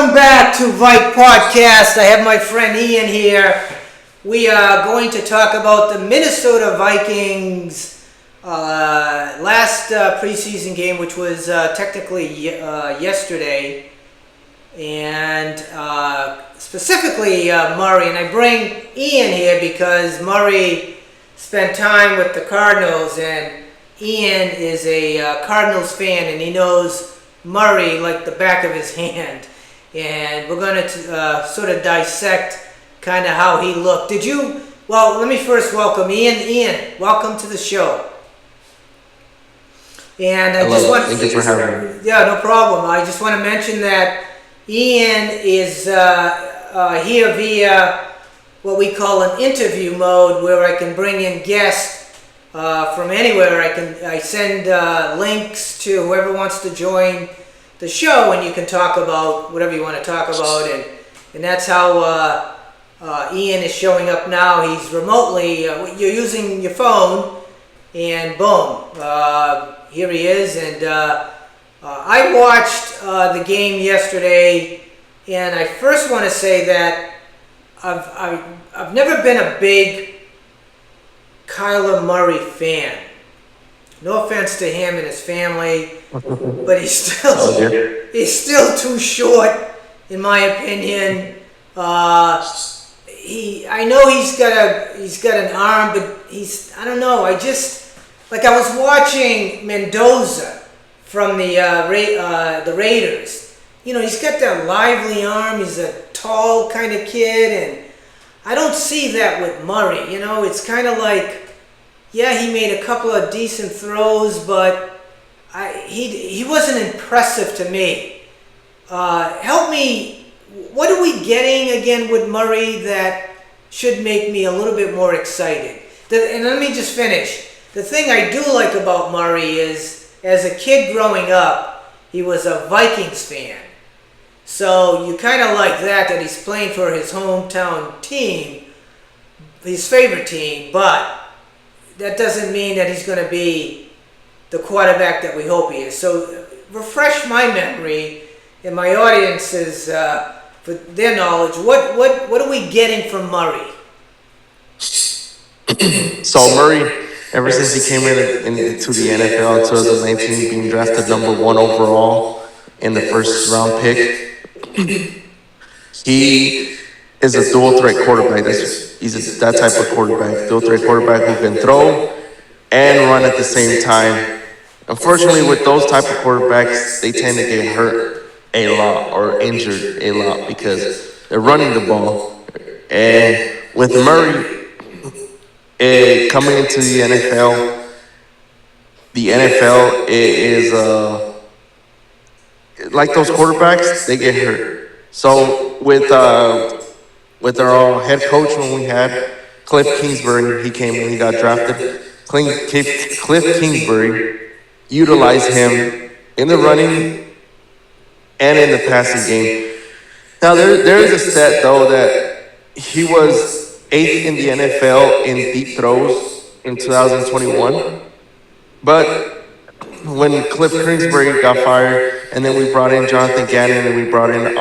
Welcome back to Vike Podcast. I have my friend Ian here. We are going to talk about the Minnesota Vikings last preseason game, which was technically yesterday, and specifically Murray. And I bring Ian here because Murray spent time with the Cardinals, and Ian is a Cardinals fan, and he knows Murray like the back of his hand. And we're going to sort of dissect kind of how he looked. Well, let me first welcome Ian. Ian, welcome to the show. And Thank you for having me. Yeah, no problem. I just want to mention that Ian is here via what we call an interview mode, where I can bring in guests from anywhere. I send links to whoever wants to join the show, and you can talk about whatever you want to talk about, and that's how Ian is showing up now. He's remotely, you're using your phone, and boom, here he is. And I watched the game yesterday, and I first want to say that I've never been a big Kyler Murray fan. No offense to him and his family, but he's still too short, in my opinion. I know he's got an arm, but I don't know. I was watching Mendoza from the Raiders. You know, he's got that lively arm. He's a tall kind of kid, and I don't see that with Murray. You know, it's kind of like, yeah, he made a couple of decent throws, but he wasn't impressive to me. Help me, what are we getting again with Murray that should make me a little bit more excited? And let me just finish. The thing I do like about Murray is, as a kid growing up, he was a Vikings fan. So you kind of like that he's playing for his hometown team, his favorite team, but that doesn't mean that he's going to be the quarterback that we hope he is. So refresh my memory and my audience's for their knowledge. What are we getting from Murray? So Murray, ever since he came into the NFL in 2019, being drafted number 1 overall in the first round pick, he is a dual threat quarterback. He's that type of quarterback, dual threat quarterback who can throw and run at the same time. Unfortunately, with those type of quarterbacks, they tend to get hurt a lot or injured a lot because they're running the ball. And with Murray coming into the NFL is like those quarterbacks, they get hurt. So with our head coach, when we had Cliff Kingsbury, he came and he got drafted. Cliff Kingsbury utilized him in the running and in the passing game. Now there is a stat though that he was 8th in the NFL in deep throws in 2021, but when Cliff Kingsbury got fired, and then we brought in Jonathan Gannon, and we brought in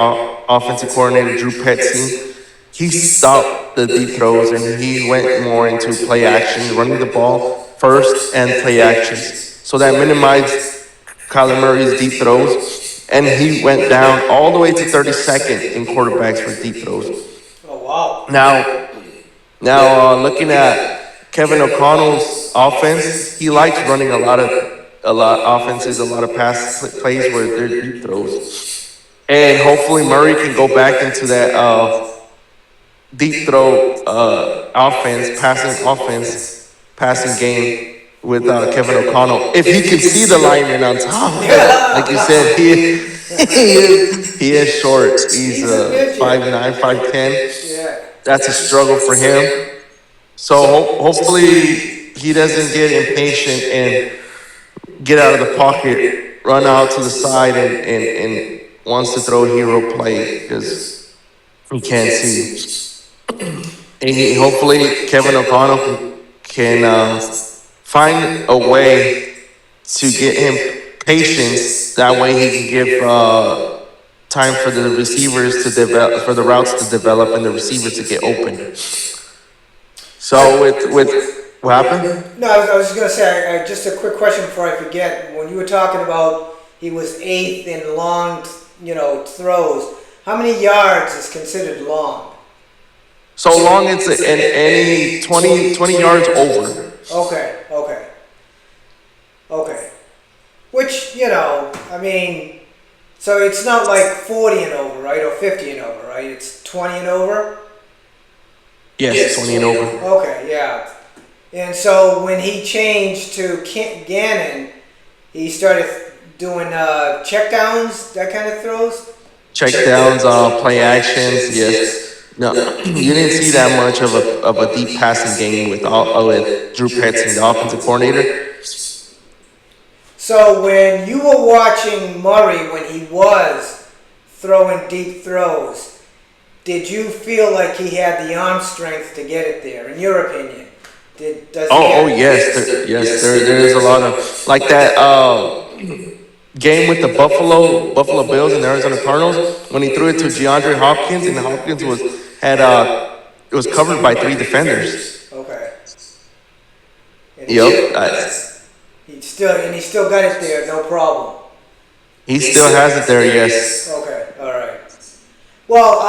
offensive coordinator Drew Petzing, he stopped the deep throws and he went more into play action, running the ball first and play actions. So that minimized Kyler Murray's deep throws, and he went down all the way to 32nd in quarterbacks for deep throws. Oh wow! Now looking at Kevin O'Connell's offense, he likes running a lot of offenses, a lot of pass plays where they're deep throws, and hopefully Murray can go back into that deep throw passing game with Kevin O'Connell. If he can see the lineman on top, like you said, he is short. He's 5'9", 5'10". That's a struggle for him. So hopefully he doesn't get impatient and get out of the pocket, run out to the side, and wants to throw a hero play because he can't see. And hopefully Kevin O'Connell can find a way to get him patience. That way he can give time for the receivers to develop, for the routes to develop, and the receivers to get open. So with what happened? No, I was just gonna say, just a quick question before I forget. When you were talking about he was 8th in long, throws, how many yards is considered long? So long it's any 20 yards over. Okay. Which, I mean, so it's not like 40 and over, right? Or 50 and over, right? It's 20 and over? Yes, 20 and over. Okay, yeah. And so when he changed to Gannon, he started doing checkdowns, that kind of throws? Checkdowns, play actions, yes. No, you didn't see that much of a deep passing game with Drew Petzing, the offensive coordinator. So when you were watching Murray when he was throwing deep throws, did you feel like he had the arm strength to get it there, in your opinion? Yes. There is a lot of, like that game with the Buffalo Bills and the Arizona Cardinals, when he threw it to DeAndre Hopkins, and Hopkins it was covered by 3 defenders. Okay. And he still got it there, no problem. He still has it there, yes. Okay, all right. Well,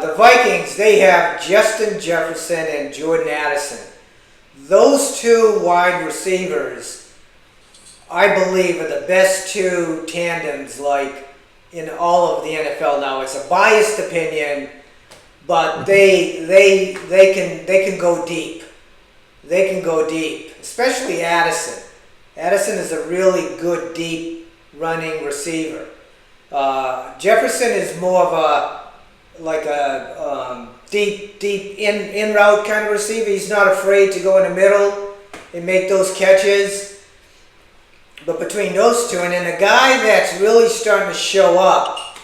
the Vikings, they have Justin Jefferson and Jordan Addison. Those 2 wide receivers, I believe, are the best 2 tandems like in all of the NFL now. It's a biased opinion, but they can go deep. They can go deep, especially Addison. Addison is a really good deep running receiver. Jefferson is more of a deep in route kind of receiver. He's not afraid to go in the middle and make those catches. But between those 2, and then a guy that's really starting to show up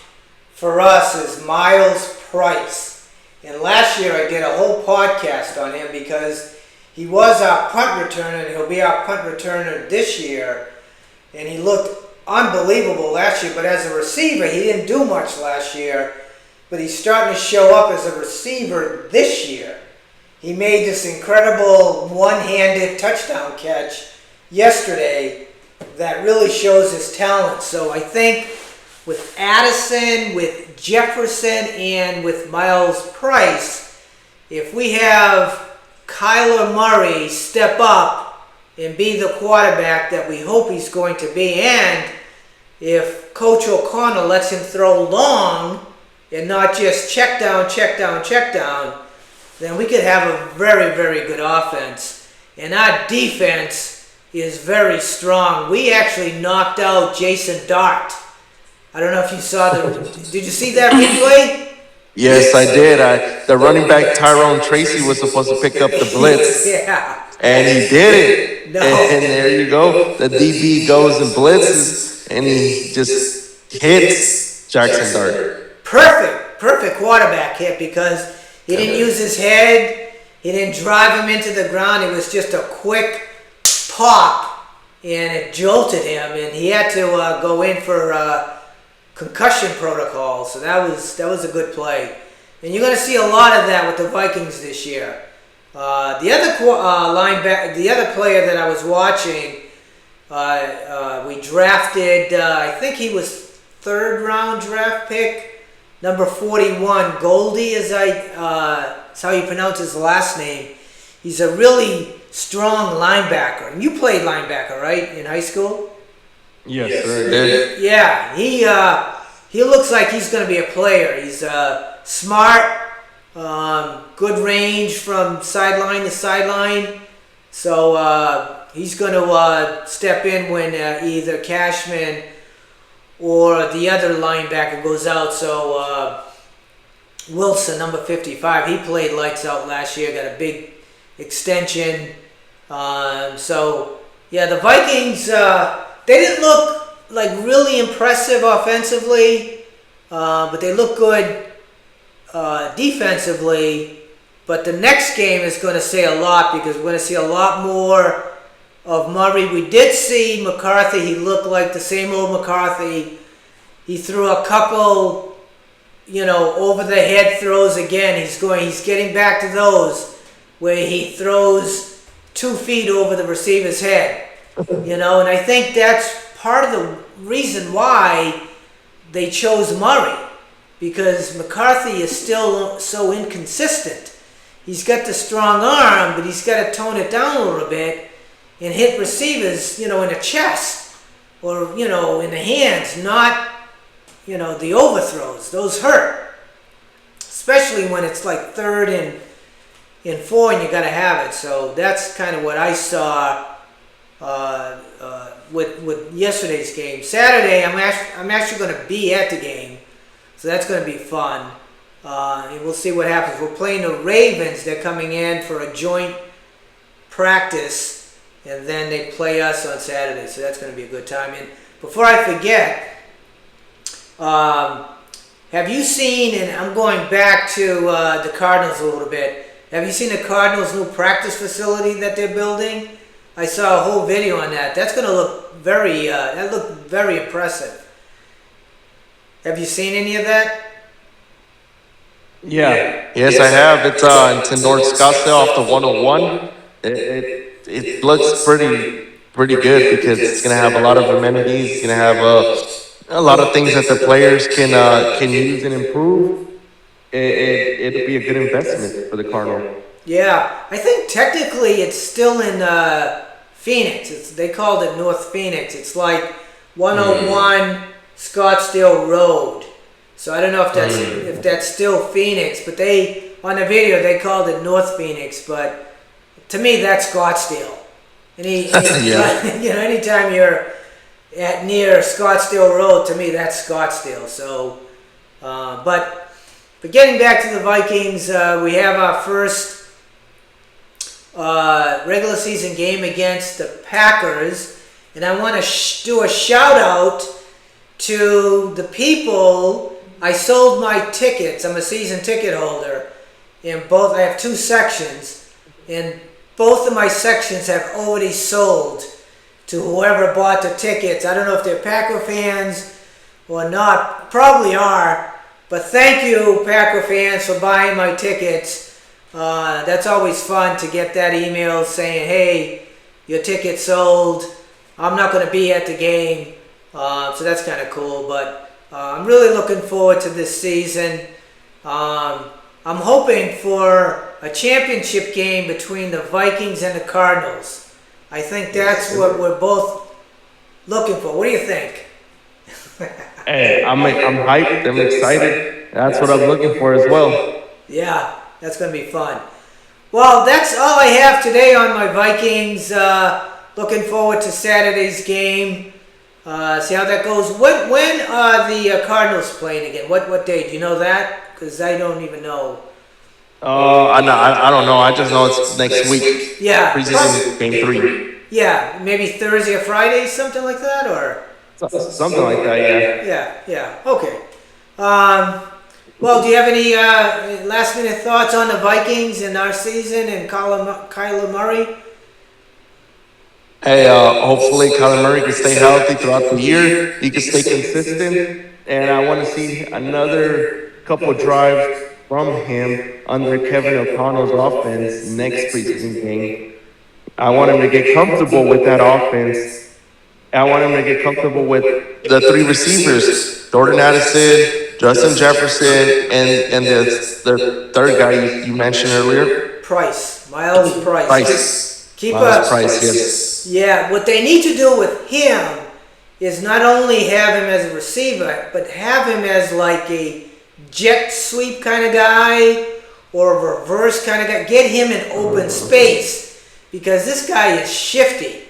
for us is Miles Price. And last year I did a whole podcast on him because he was our punt returner, and he'll be our punt returner this year. And he looked unbelievable last year, but as a receiver, he didn't do much last year. But he's starting to show up as a receiver this year. He made this incredible one-handed touchdown catch yesterday that really shows his talent. So I think with Addison, with Jefferson, and with Miles Price, if we have Kyler Murray step up and be the quarterback that we hope he's going to be, and if Coach O'Connell lets him throw long and not just check down, then we could have a very, very good offense. And our defense is very strong. We actually knocked out Jason Dart. I don't know if you saw did you see that replay? Yes, I did. The running back Tyrone Tracy was supposed to pick up the blitz. Yeah. And he did it. No. And there you go. The DB goes and blitzes, and he just hits Jackson Dart. Perfect quarterback hit because he didn't use his head. He didn't drive him into the ground. It was just a quick pop, and it jolted him, and he had to go in for concussion protocol. So that was a good play, and you're going to see a lot of that with the Vikings this year. The other player that I was watching, we drafted. I think he was 3rd round draft pick. Number 41, Goldie, is how you pronounce his last name. He's a really strong linebacker. And you played linebacker, right, in high school? Yes, sir. Yeah, he looks like he's going to be a player. He's smart, good range from sideline to sideline. So he's going to step in when either Cashman or the other linebacker goes out. So Wilson, number 55, he played lights out last year, got a big extension. So yeah, the Vikings, they didn't look like really impressive offensively, but they look good defensively. But the next game is going to say a lot because we're going to see a lot more of Murray. We did see McCarthy. He looked like the same old McCarthy He threw a couple, over the head throws again. He's getting back to those where he throws 2 feet over the receiver's head. And I think that's part of the reason why they chose Murray, because McCarthy is still so inconsistent. He's got the strong arm, but he's got to tone it down a little bit and hit receivers, in the chest or, in the hands, not, the overthrows. Those hurt, especially when it's like 3rd and 4 and you got to have it. So that's kind of what I saw with yesterday's game. Saturday, I'm actually going to be at the game, so that's going to be fun. And we'll see what happens. We're playing the Ravens. They're coming in for a joint practice, and then they play us on Saturday, so that's going to be a good time. And before I forget, have you seen, and I'm going back to the Cardinals a little bit, have you seen the Cardinals' new practice facility that they're building? I saw a whole video on that. That's going to look very impressive. Have you seen any of that? Yeah. Yes, I have. It's in North Scottsdale off the 101. It looks pretty good because it's gonna have a lot of amenities. It's gonna have a lot of things that the players can use and improve. It'll be a good investment for the Cardinals. Yeah, I think technically it's still in Phoenix. They called it North Phoenix. It's like 101 Scottsdale Road. So I don't know if that's still Phoenix, but on the video they called it North Phoenix. But to me, that's Scottsdale. Anytime you're near Scottsdale Road, to me that's Scottsdale. So, but getting back to the Vikings, we have our first regular season game against the Packers, and I want to do a shout out to the people. I sold my tickets. I'm a season ticket holder, and I have 2 sections, and both of my sections have already sold to whoever bought the tickets. I don't know if they're Packer fans or not. Probably are, but thank you, Packer fans, for buying my tickets. That's always fun to get that email saying, hey, your ticket sold. I'm not going to be at the game. So that's kind of cool, but I'm really looking forward to this season. I'm hoping for a championship game between the Vikings and the Cardinals. I think that's what we're both looking for. What do you think? Hey, I'm hyped. I'm excited. That's what I'm looking for as well. Yeah, that's going to be fun. Well, that's all I have today on my Vikings. Looking forward to Saturday's game. See how that goes. When are the Cardinals playing again? What day? Do you know that? Because I don't even know. I don't know. I just know it's next week. Yeah. Preseason game 3. Yeah, maybe Thursday or Friday, something like that, or something like that. Yeah. Yeah. Okay. Well, do you have any last minute thoughts on the Vikings and our season and Kyler Murray? Hey, hopefully Kyler Murray can stay healthy throughout the year. He can stay consistent, and I want to see another couple of drives from him under Kevin O'Connell's offense next preseason game. I want him to get comfortable with that offense. I want him to get comfortable with the 3 receivers, Jordan Addison, Justin Jefferson, and the third guy you mentioned earlier. Miles Price. Keep up. Price, yes. Yeah, what they need to do with him is not only have him as a receiver, but have him as like a jet sweep kind of guy or a reverse kind of guy. Get him in open space because this guy is shifty.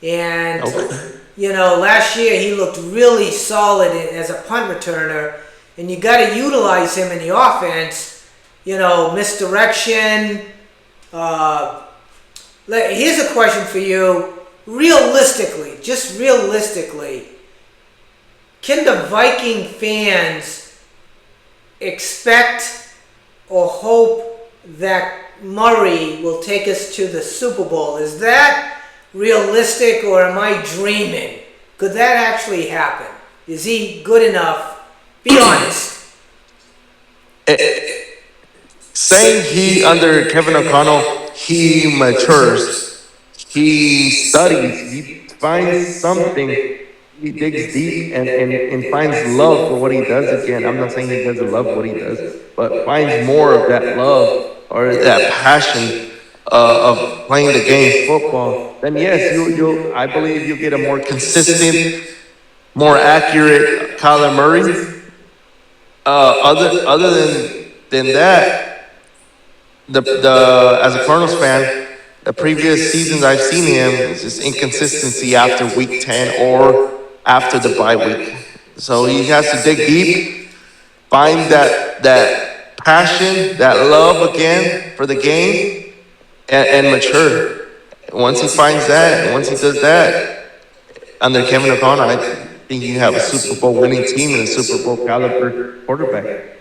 And, last year he looked really solid as a punt returner, and you got to utilize him in the offense, misdirection. Here's a question for you. Realistically, can the Viking fans expect or hope that Murray will take us to the Super Bowl? Is that realistic, or am I dreaming? Could that actually happen? Is he good enough? Be honest. Saying he under Kevin O'Connell, he matures, he studies, he finds something, he digs deep and finds love for what he does again. I'm not saying he doesn't love what he does, but finds more of that love or that passion of playing the game football. Then yes, you'll I believe you'll get a more consistent, more accurate Kyler Murray. Other than that, the as a Cardinals fan, the previous seasons I've seen him is just inconsistency after week 10 or after the bye week. So he has to dig deep, find that passion, that love again for the game, and mature. Once he finds that, once he does that, under Kevin O'Connell, I think you have a Super Bowl winning team and a Super Bowl caliber quarterback.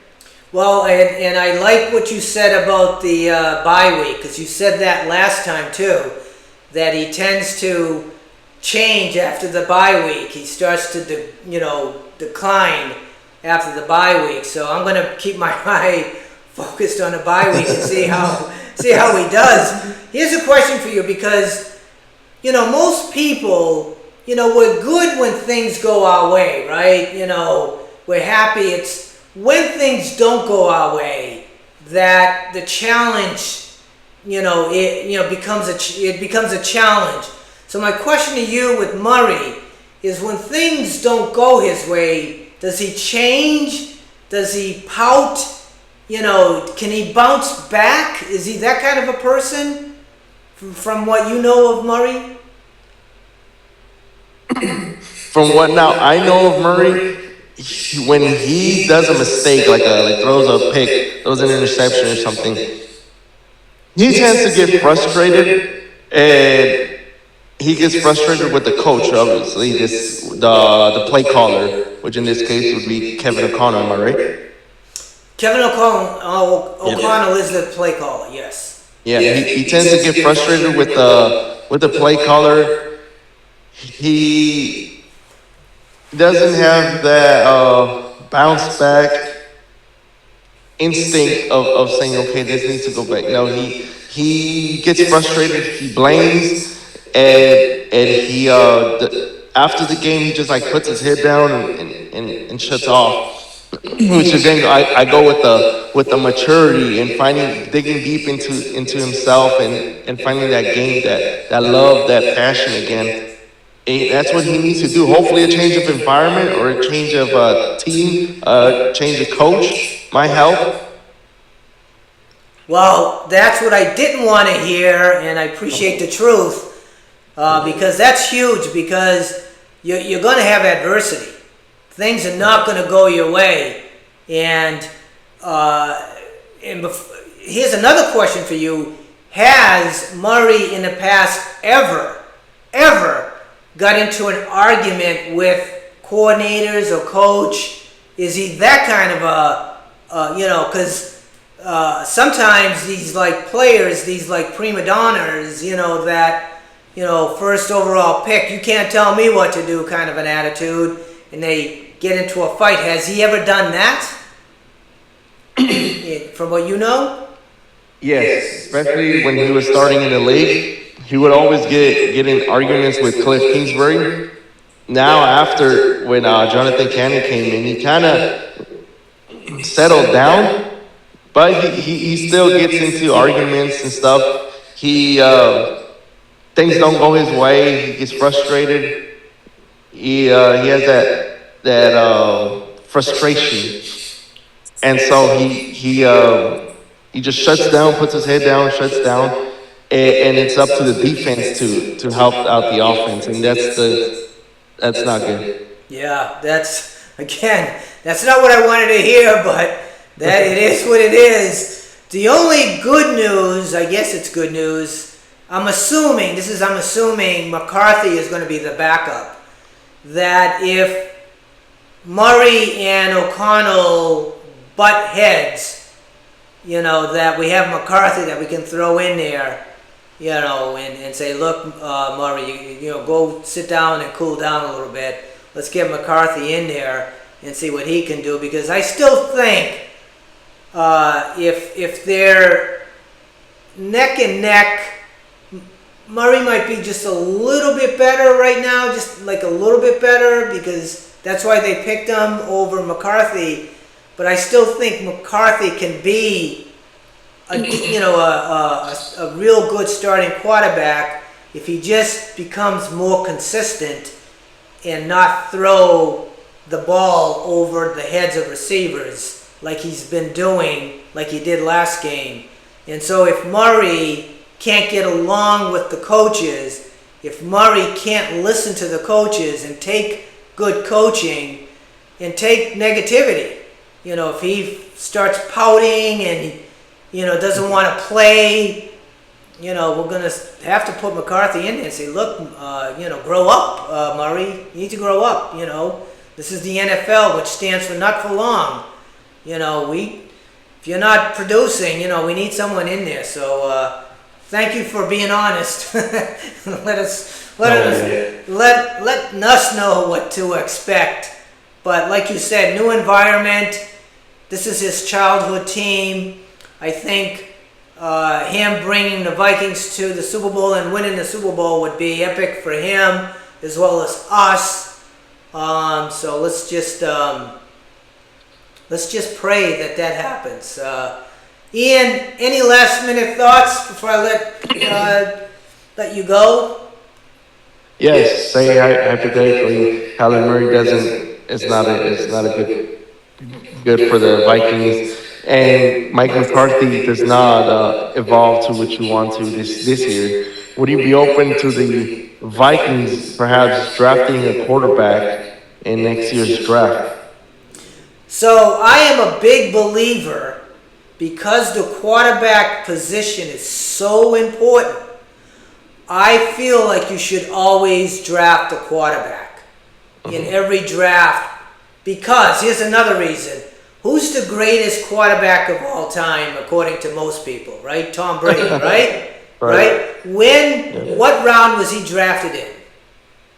Well, and I like what you said about the bye week, because you said that last time too, that he tends to change after the bye week. He starts to decline after the bye week. So I'm going to keep my eye focused on the bye week and see how he does. Here's a question for you, because most people, we're good when things go our way, right? We're happy. It's when things don't go our way that the challenge, becomes a challenge. So my question to you with Murray is, when things don't go his way, does he change? Does he pout? Can he bounce back? Is he that kind of a person from what you know of Murray? From what now I know of Murray, when he does a mistake, like throws a pick, throws an interception or something, he tends to get frustrated, and he gets frustrated with the coach. Obviously, the play caller, which in this case would be Kevin O'Connell. Am I right? Kevin O'Connell is the play caller. Yes. Yeah, he tends to get frustrated with the play caller. He doesn't have that bounce back instinct of saying, okay, this needs to go back. He gets frustrated, he blames, and he after the game he just like puts his head down and shuts off. Which again, I go with the maturity and digging deep into himself and finding that game, that love, that passion again. That's what he needs to do. Hopefully, a change of environment or a change of team, change of coach might help. Well, that's what I didn't want to hear, and I appreciate the truth, because that's huge. Because you're going to have adversity. Things are not going to go your way, and here's another question for you: has Murray in the past ever got into an argument with coordinators or coach? Is he that kind of because sometimes these like players, these like prima donnas, that first overall pick, you can't tell me what to do kind of an attitude, and they get into a fight. Has he ever done that? From what you know? Yes, especially when he was starting in the league. He would always get in arguments with Cliff Kingsbury. Now, after when Jonathan Cannon came in, he kind of settled down, but he still gets into arguments and stuff. Things don't go his way. He gets frustrated. He has that frustration, and so he just shuts down, puts his head down, shuts down. And it's up to the defense to help out the offense, and that's not good. Yeah, that's not what I wanted to hear, but that it is what it is. The only good news, I guess it's good news, I'm assuming McCarthy is going to be the backup. That if Murray and O'Connell butt heads, that we have McCarthy that we can throw in there, and say, look, Murray, go sit down and cool down a little bit. let's get McCarthy in there and see what he can do, because I still think if they're neck and neck, Murray might be just a little bit better right now, just like a little bit better, because that's why they picked him over McCarthy. But I still think McCarthy can be a real good starting quarterback if he just becomes more consistent and not throw the ball over the heads of receivers like he's been doing, like he did last game. And so if Murray can't get along with the coaches, if Murray can't listen to the coaches and take good coaching and take negativity, if he starts pouting and doesn't want to play, we're gonna have to put McCarthy in there and say, look, grow up, Murray. You need to grow up. This is the NFL, which stands for not for long. If you're not producing, we need someone in there. So thank you for being honest. let us know what to expect. But like you said, new environment. This is his childhood team. I think him bringing the Vikings to the Super Bowl and winning the Super Bowl would be epic for him as well as us. So let's just pray that happens. Ian, any last minute thoughts before I let you go? Yes, say hypothetically, Kyler Murray doesn't. It's not a good for the Vikings, and Mike McCarthy does not evolve to what you want to this year. Would you be open to the Vikings perhaps drafting a quarterback in next year's draft? So I am a big believer, because the quarterback position is so important. I feel like you should always draft a quarterback in every draft, because here's another reason. Who's the greatest quarterback of all time according to most people, right? Tom Brady, right? Right? What round was he drafted in?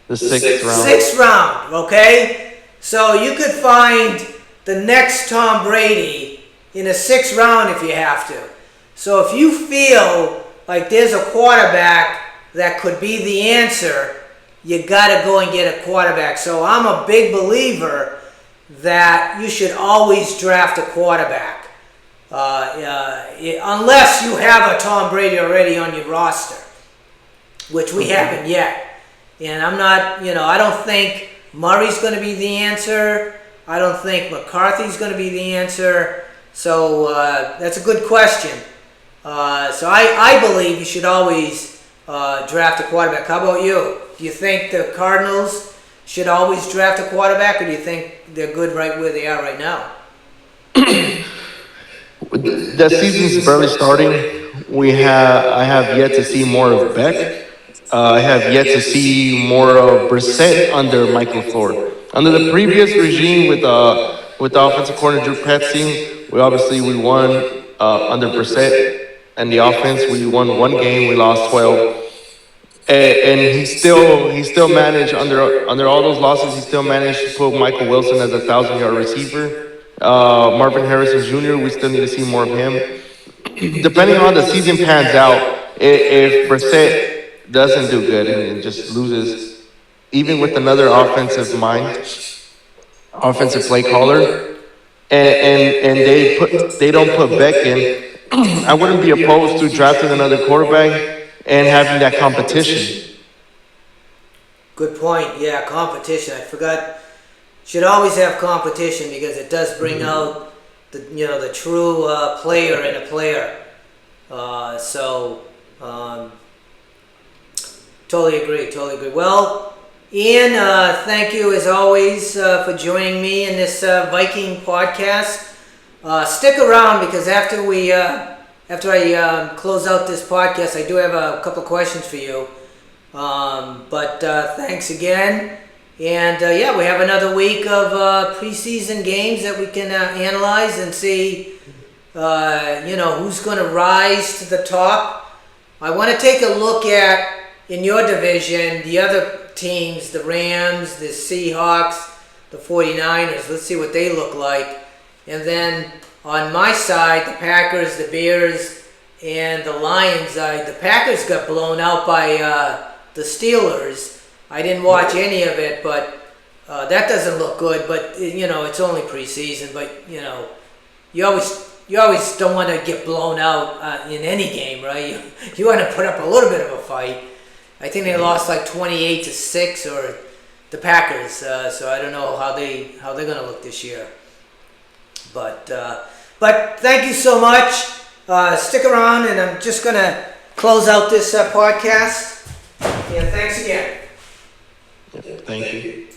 The sixth round. Sixth round, okay? So you could find the next Tom Brady in the sixth round if you have to. So if you feel like there's a quarterback that could be the answer, you got to go and get a quarterback. So I'm a big believer that you should always draft a quarterback. Unless you have a Tom Brady already on your roster, which we haven't yet. And I'm not, I don't think Murray's going to be the answer. I don't think McCarthy's going to be the answer. So that's a good question. So I believe you should always draft a quarterback. How about you? Do you think the Cardinals should always draft a quarterback, or do you think they're good right where they are right now? The season's barely starting. I have yet to see more of Beck. I have yet to see more of Brissett under Michael Ford. Under the previous regime with the offensive coordinator Drew Petzing, we won under Brissett and the offense. We won one game, we lost 12. And he still managed under all those losses. He still managed to put Michael Wilson as a 1,000-yard receiver. Marvin Harrison Jr. We still need to see more of him. Depending on how the season pans out, if Brissett doesn't do good and just loses, even with another offensive play caller, and they don't put Beck in, I wouldn't be opposed to drafting another quarterback and having that competition. Good point. Yeah, competition. I forgot. Should always have competition, because it does bring out the true player in a player. Totally agree. Well, Ian, thank you as always for joining me in this Viking podcast. Stick around, because after I close out this podcast, I do have a couple of questions for you. But thanks again. And we have another week of preseason games that we can analyze and see, who's going to rise to the top. I want to take a look at, in your division, the other teams, the Rams, the Seahawks, the 49ers. Let's see what they look like. And then on my side, the Packers, the Bears, and the Lions. The Packers got blown out by the Steelers. I didn't watch any of it, but that doesn't look good. But it's only preseason. But you always don't want to get blown out in any game, right? You want to put up a little bit of a fight. I think they lost like 28-6, or the Packers. So I don't know how they're going to look this year. But thank you so much. Stick around, and I'm just going to close out this podcast. Yeah, thanks again. Thank you.